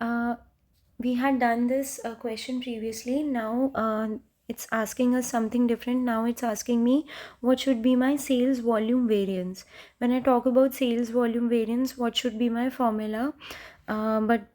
Uh, we had done this question previously. Now it's asking us something different. Now it's asking me what should be my sales volume variance. When I talk about sales volume variance, what should be my formula? But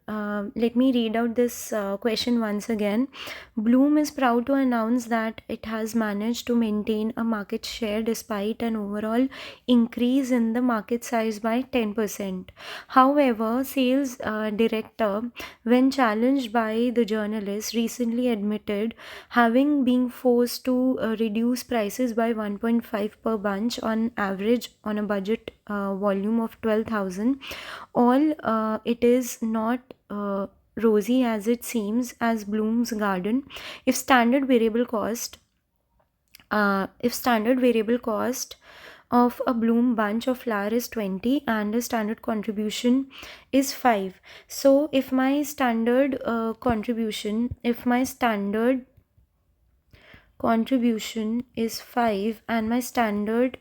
let me read out this question once again. Bloom is proud to announce that it has managed to maintain a market share despite an overall increase in the market size by 10%. However, sales director, when challenged by the journalist, recently admitted having been forced to reduce prices by 1.5 per bunch on average on a budget volume of 12,000. All it is not rosy as it seems as Bloom's garden. If standard variable cost of a bloom bunch of flower is 20 and the standard contribution is 5. So if my standard contribution is 5 and my standard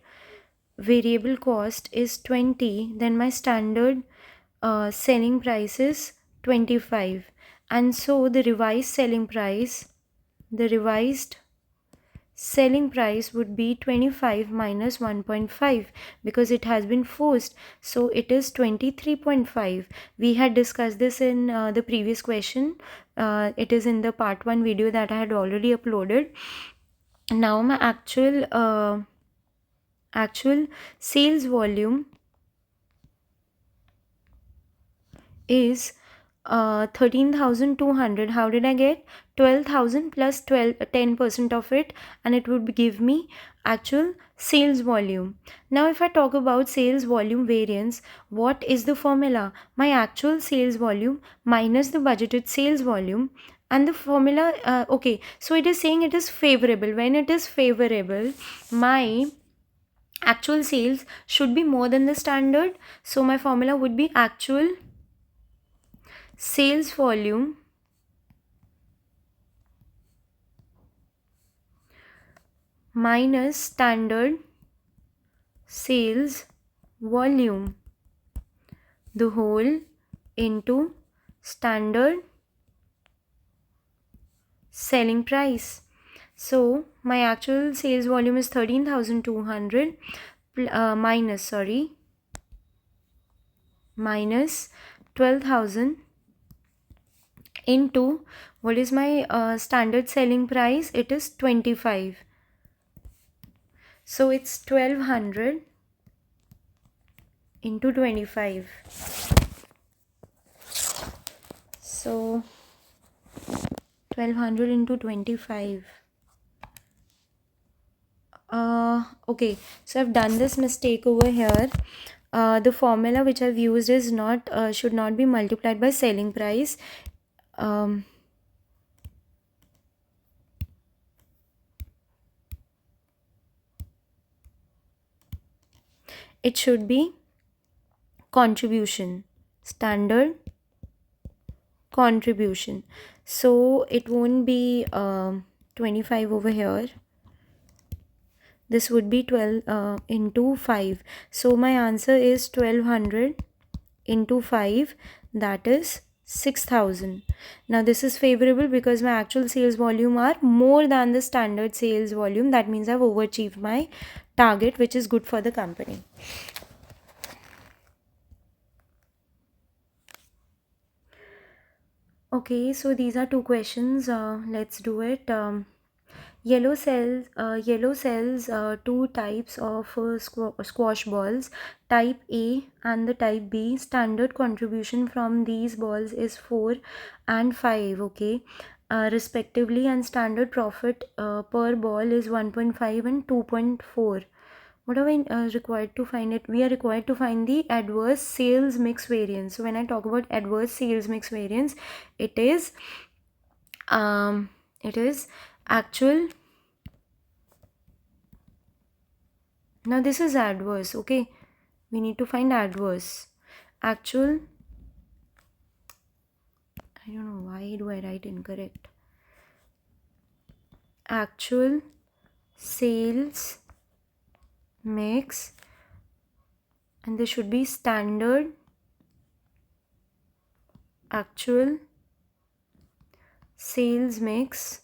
variable cost is 20, then my standard selling price is 25. And so the revised selling price would be 25 minus 1.5 because it has been forced, so it is 23.5. We had discussed this in the previous question. It is in the part 1 video that I had already uploaded. Now my actual sales volume is 13,200. How did I get 12,000 plus 10% of it, and it would give me actual sales volume. Now if I talk about sales volume variance, what is the formula? My actual sales volume minus the budgeted sales volume, and the formula okay, so it is saying it is favorable. When it is favorable, my actual sales should be more than the standard, so my formula would be actual sales volume minus standard sales volume, the whole into standard selling price. So my actual sales volume is 13,200 minus 12,000 into what is my standard selling price? It is 25. So it's 1200 into 25. So 1200 into 25. Okay, so I've done this mistake over here. The formula which I've used is not should not be multiplied by selling price. It should be contribution, standard contribution. So it won't be 25 over here. This would be 12 into 5. So my answer is 1200 into 5, that is 6,000. Now this is favorable because my actual sales volume are more than the standard sales volume. That means I've overachieved my target, which is good for the company. Okay, so these are two questions. Let's do it. Yellow sells two types of squash balls, type A and the type B. Standard contribution from these balls is 4 and 5, okay, respectively, and standard profit per ball is 1.5 and 2.4. What are we required to find it? We are required to find the adverse sales mix variance. So when I talk about adverse sales mix variance, it is actual. Now this is adverse, okay, we need to find adverse. Actual, I don't know why do I write incorrect. Actual sales mix, and this should be standard actual sales mix.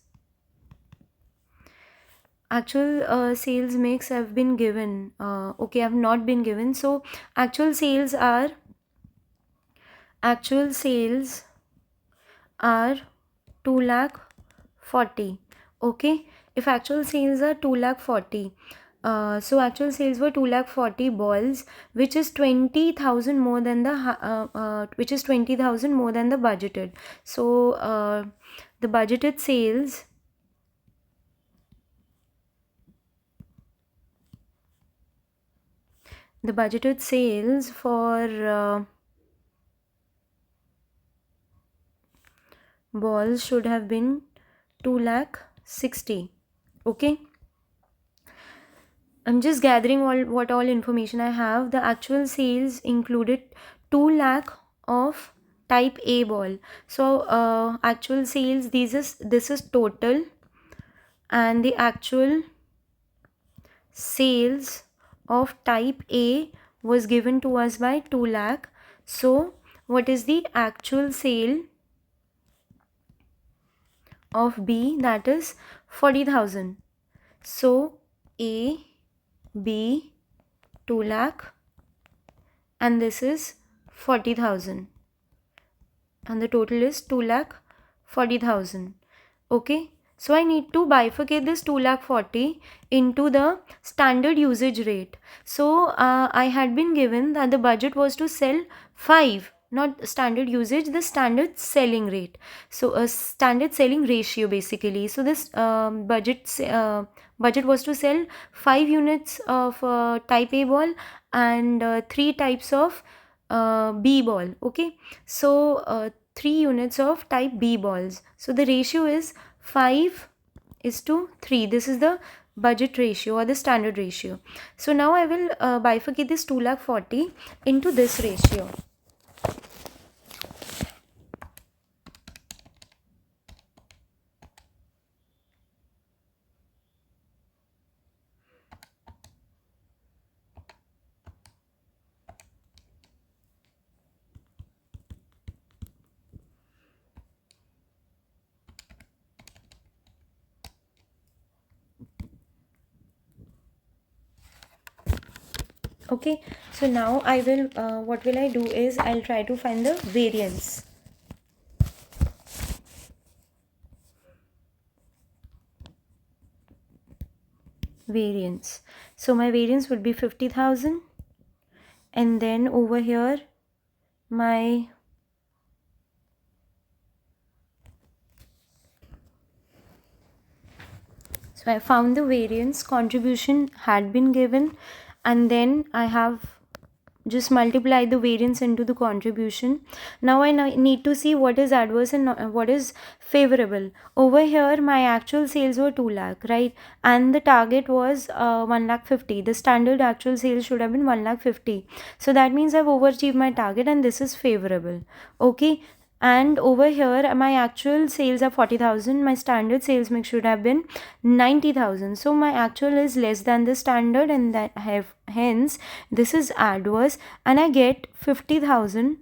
Actual sales mix have been given. Okay, have not been given. So actual sales are 2 lakh 40. Okay, if actual sales are 2 lakh 40, so actual sales were 2 lakh 40 balls, which is 20,000 more than the budgeted. So the budgeted sales for balls should have been 2 lakh 60. Okay, I'm just gathering all information I have. The actual sales included 2 lakh of type A ball. So actual sales, this is total, and the actual sales of type A was given to us by 2 lakh. So what is the actual sale of B? That is 40,000. So A, B, 2 lakh, and this is 40,000, and the total is 2 lakh 40,000. Okay, so I need to bifurcate this 2 lakh 40 into the standard usage rate. So I had been given that the budget was to sell 5, not standard usage, the standard selling rate. So a standard selling ratio basically. So this budget was to sell 5 units of type A ball and 3 types of B ball. Okay, so 3 units of type B balls. So the ratio is 5:3. This is the budget ratio or the standard ratio. So now I will bifurcate this 2 lakh 40 into this ratio. Okay, so now I will what will I do is I'll try to find the variance. So my variance would be 50,000, and then over here my so I found the variance contribution had been given, and then I have just multiply the variance into the contribution. Now I need to see what is adverse and what is favorable. Over here my actual sales were 2 lakh, right, and the target was 1 lakh 50. The standard actual sales should have been 1 lakh 50. So that means I've overachieved my target, and this is favorable. Okay, and over here my actual sales are 40,000. My standard sales mix should have been 90,000. So my actual is less than the standard, and that have hence this is adverse, and I get 50,000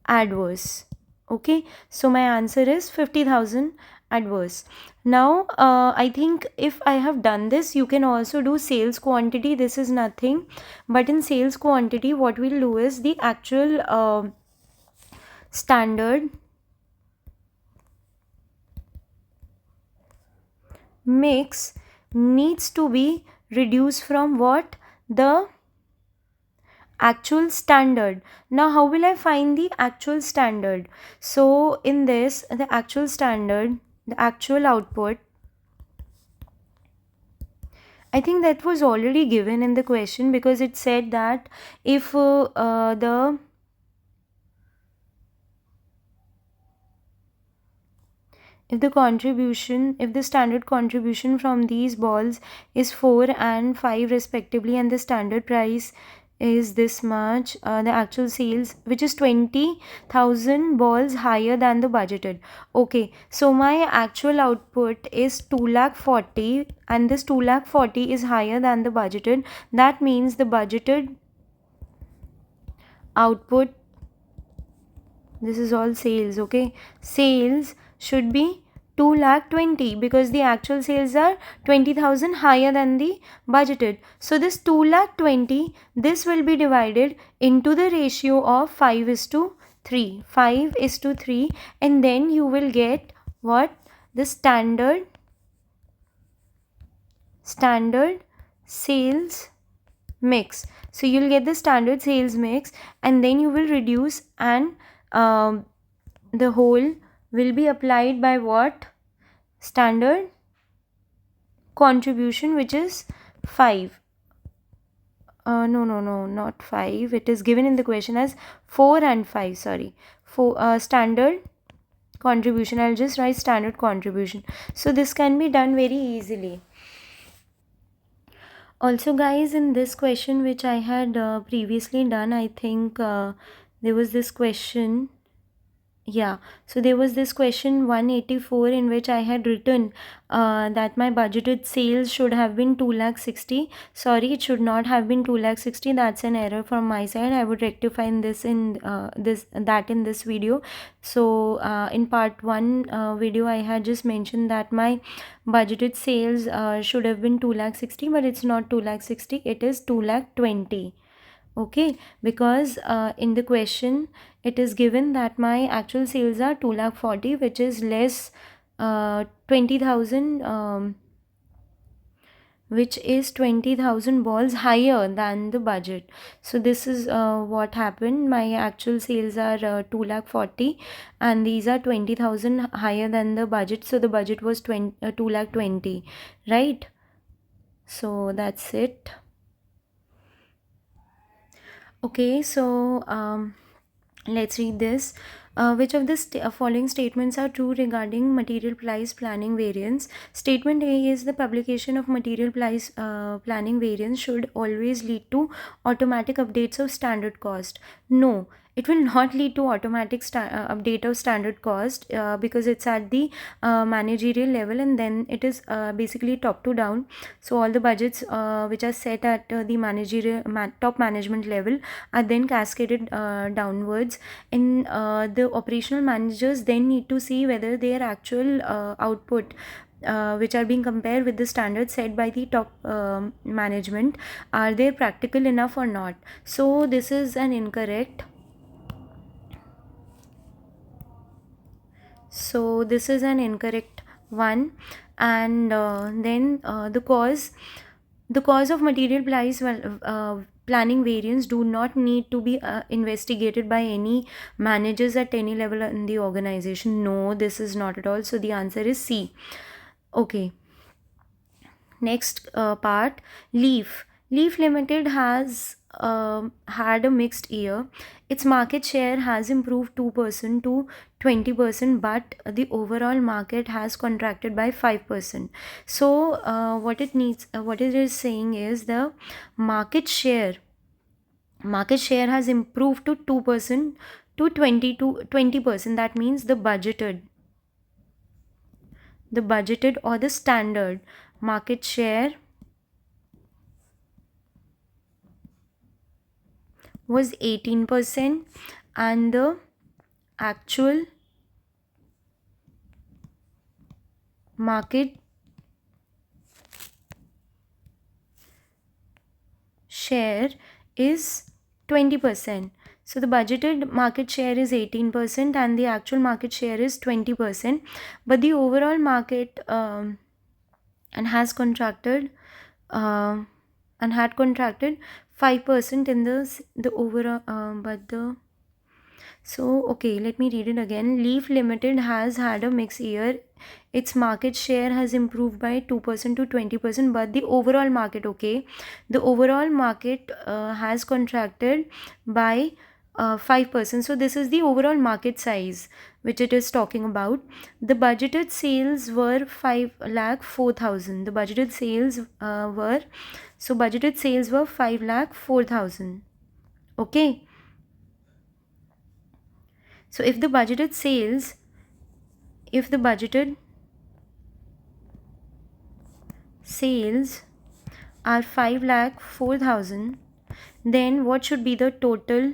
adverse. Okay, so my answer is 50,000 adverse. Now I think if I have done this, you can also do sales quantity. This is nothing but in sales quantity what we'll do is the actual standard mix needs to be reduced from what? The actual standard. Now how will I find the actual standard? So in this, the actual standard, the actual output, I think that was already given in the question, because it said that if if the standard contribution from these balls is 4 and 5 respectively, and the standard price is this much, the actual sales, which is 20,000 balls higher than the budgeted. Okay, so my actual output is 2 lakh 40, and this 2 lakh 40 is higher than the budgeted. That means the budgeted output This is all sales, okay? Sales should be 2,20,000 because the actual sales are 20,000 higher than the budgeted. So this 2,20,000, this will be divided into the ratio of 5 is to 3. 5 is to 3, and then you will get what? The standard sales mix. So you'll get the standard sales mix, and then you will reduce, and the whole will be applied by what? Standard contribution, which is 5. No, not 5. It is given in the question as 4 and 5. Sorry. Standard contribution. I'll just write standard contribution. So this can be done very easily. Also, guys, in this question which I had previously done, I think there was this question. Yeah, so there was this question 184 in which I had written that my budgeted sales should have been 2,60,000. Sorry, it should not have been 2,60,000. That's an error from my side. I would rectify in this in this video. So in part 1 video, I had just mentioned that my budgeted sales should have been 2,60,000, but it's not 2,60,000. It is 2,20,000. Okay, because in the question it is given that my actual sales are 2,40,000, which is less 20,000, which is 20,000 balls higher than the budget. So this is what happened. My actual sales are 2,40,000, and these are 20,000 higher than the budget. So the budget was 2,20,000, right? So that's it. Okay, so let's read this. Which of the following statements are true regarding material price planning variance? Statement A is the publication of material price planning variance should always lead to automatic updates of standard cost. No, it will not lead to automatic update of standard cost because it's at the managerial level, and then it is basically top to down. So all the budgets which are set at the managerial top management level are then cascaded downwards, and the operational managers then need to see whether their actual output which are being compared with the standards set by the top management, are they practical enough or not. So this is an incorrect. So this is an incorrect one. And then the cause of material price planning variance do not need to be investigated by any managers at any level in the organization. No, this is not at all. So the answer is C. Okay, next part. Leaf Limited has had a mixed year. Its market share has improved 2% to 20%, but the overall market has contracted by 5%. So what it is saying is the market share has improved to 2% to 20%. That means the budgeted or the standard market share was 18%, and the actual market share is 20%. So the budgeted market share is 18% and the actual market share is 20%, but the overall market and has contracted and had contracted 5% in the overall but the so okay, let me read it again. Leaf Limited has had a mixed year. Its market share has improved by 2% to 20%, but the overall market, the overall market has contracted by 5%. So this is the overall market size which it is talking about. The budgeted sales were 5,04,000. The budgeted sales were 5,04,000. Okay. So if the budgeted sales are 5,04,000, then what should be the total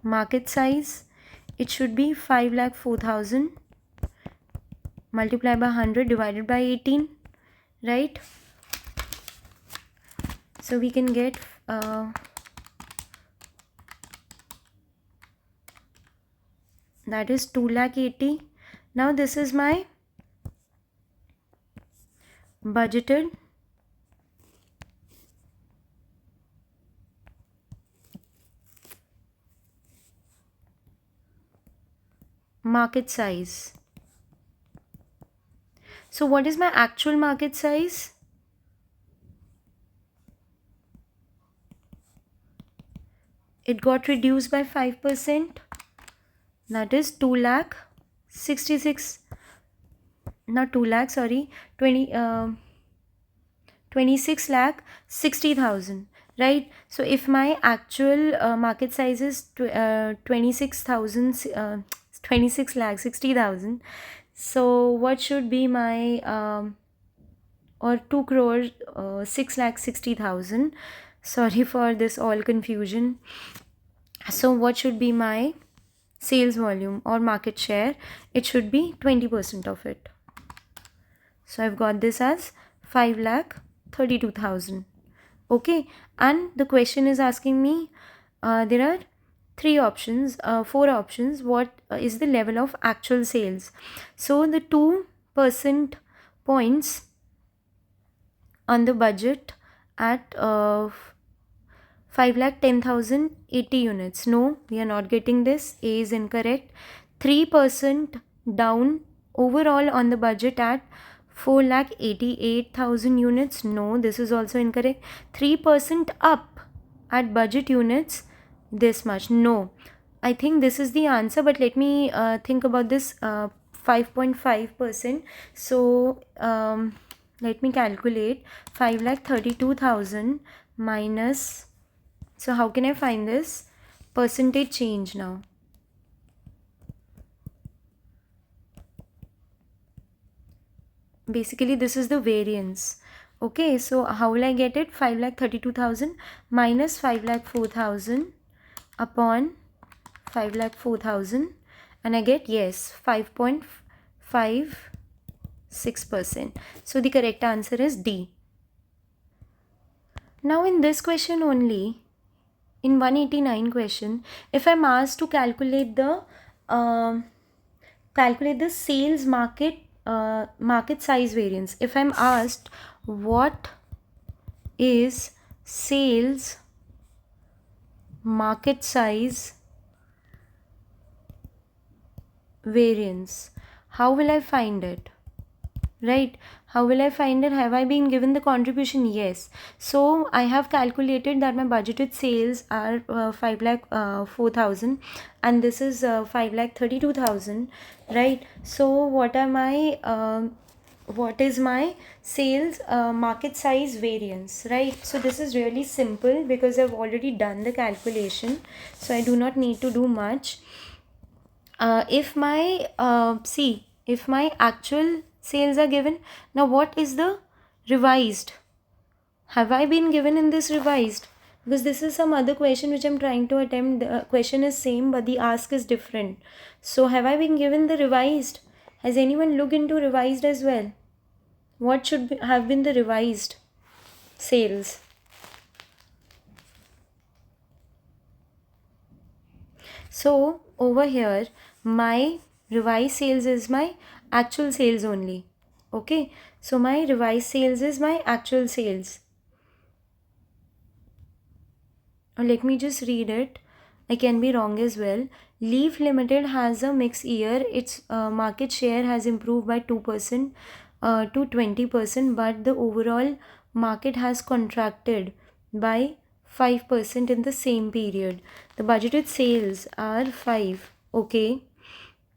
market size, it should be 5,04,000 multiplied by 100 divided by 18, right? So we can get that is 2,80,000. Now this is my budgeted market size. So what is my actual market size? It got reduced by 5%. That is 2,66,000. Not 2 lakh, sorry, 26 lakh 60,000, right? So if my actual market size is 26,000, 26 lakh 60,000, so what should be my or 2 crore 6 lakh 60,000, sorry for this all confusion. So what should be my sales volume or market share? It should be 20% of it. So I've got this as 5,32,000. Okay, and the question is asking me there are four options. What is the level of actual sales? So the 2% points on the budget at 5,10,080 units. No, we are not getting this. A is incorrect. 3% down overall on the budget at 4,88,000 units. No, this is also incorrect. 3% up at budget units, this much. No, I think this is the answer, but let me think about this 5.5%. So let me calculate 5,32,000 minus. So how can I find this percentage change now? Basically this is the variance. Okay, so how will I get it? 5,32,000 minus 5,04,000 upon 5,04,000, and I get, yes, 5.56%. So the correct answer is D. Now in this question only, in 189 question, if I'm asked to calculate the sales market size variance, if I'm asked what is sales market size variance, how will I find it? Right, how will I find it? Have I been given the contribution? Yes. So I have calculated that my budgeted sales are 5,04,000 and this is 5,32,000, right? So what is my sales market size variance, right? So this is really simple because I've already done the calculation, so I do not need to do much. If my if my actual sales are given, now what is the revised? Have I been given in this revised? Because this is some other question which I'm trying to attempt. The question is same but the ask is different. So have I been given the revised? Has anyone looked into revised as well? What should have been the revised sales? So over here my revised sales is my actual sales only. Okay, so my revised sales is my actual sales. Or let me just read it. I can be wrong as well. Leaf Limited has a mixed year. Its market share has improved by 2% to 20%, but the overall market has contracted by 5% in the same period. The budgeted sales are 5. Okay,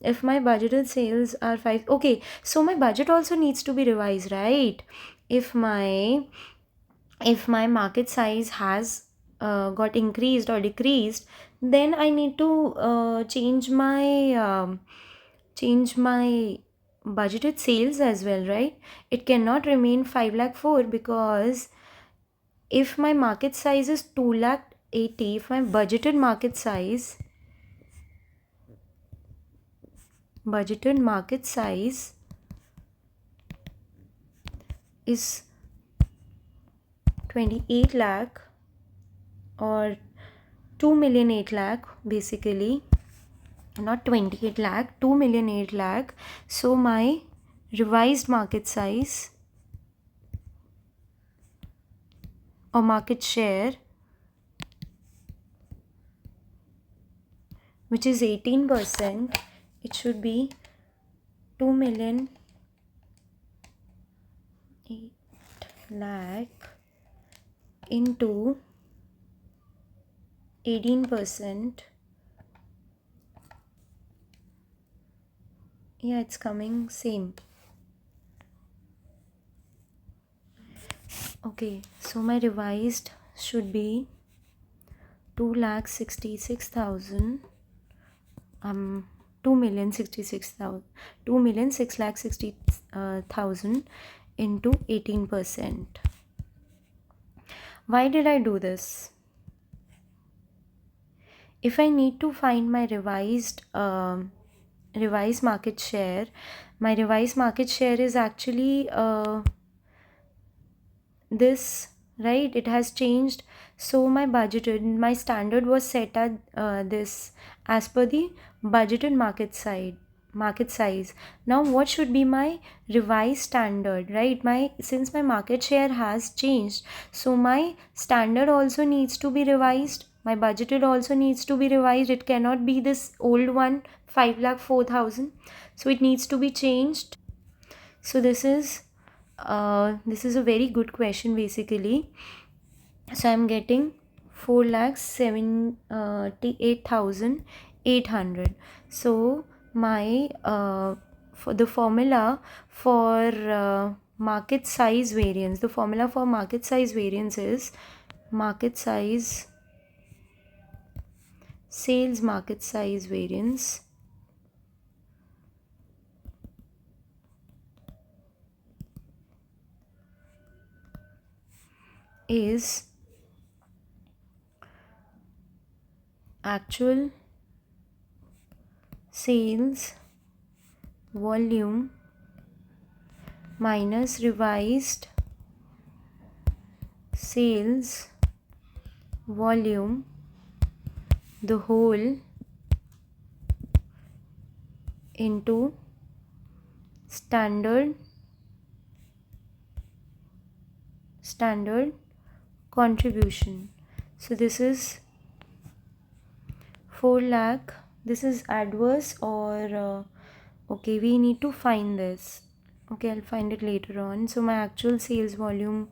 if my budgeted sales are 5, okay, so my budget also needs to be revised, right? If my market size has got increased or decreased, then I need to change my budgeted sales as well, right? It cannot remain 5,04,000 because if my market size is 2,80,000, if my budgeted market size budgeted market size is 28 lakh or 2 million 8 lakh, basically not 28 lakh, 2 million 8 lakh. So my revised market size or market share, which is 18%, it should be 2 million 8 lakh into 18%. Yeah, it's coming same. Okay, so my revised should be 2,66,000. 2,066,000, 2,660,000 into 18%. Why did I do this? If I need to find my revised market share, my revised market share is actually this, right? It has changed. So my standard was set at this, as per the budgeted market size. Now what should be my revised standard, right? Since my market share has changed, so my standard also needs to be revised, my budgeted also needs to be revised. It cannot be this old one, 5,04,000. So it needs to be changed. So this is a very good question, basically. So I'm getting 4,78,800. So my for the formula for market size variance, the formula for market size variance is sales market size variance is actual sales volume minus revised sales volume, the whole into standard contribution. So this is 4 lakh. This is adverse or okay, we need to find this. Okay, I'll find it later on. So my actual sales volume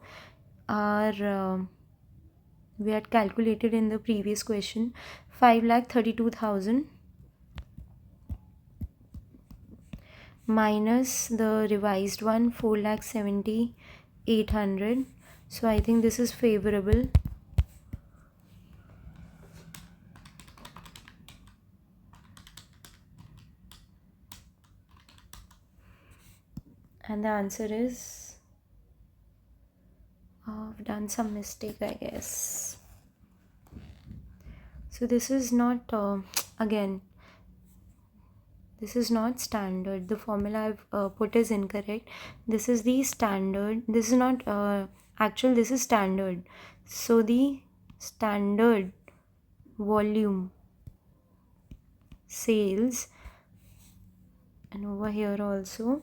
are we had calculated in the previous question, 5,32,000 minus the revised one, 4,70,800. So I think this is favorable. And the answer is, I've done some mistake, I guess. So this is not again, this is not standard. The formula I've put is incorrect. This is the standard. This is not actual, this is standard. So the standard volume sales, and over here also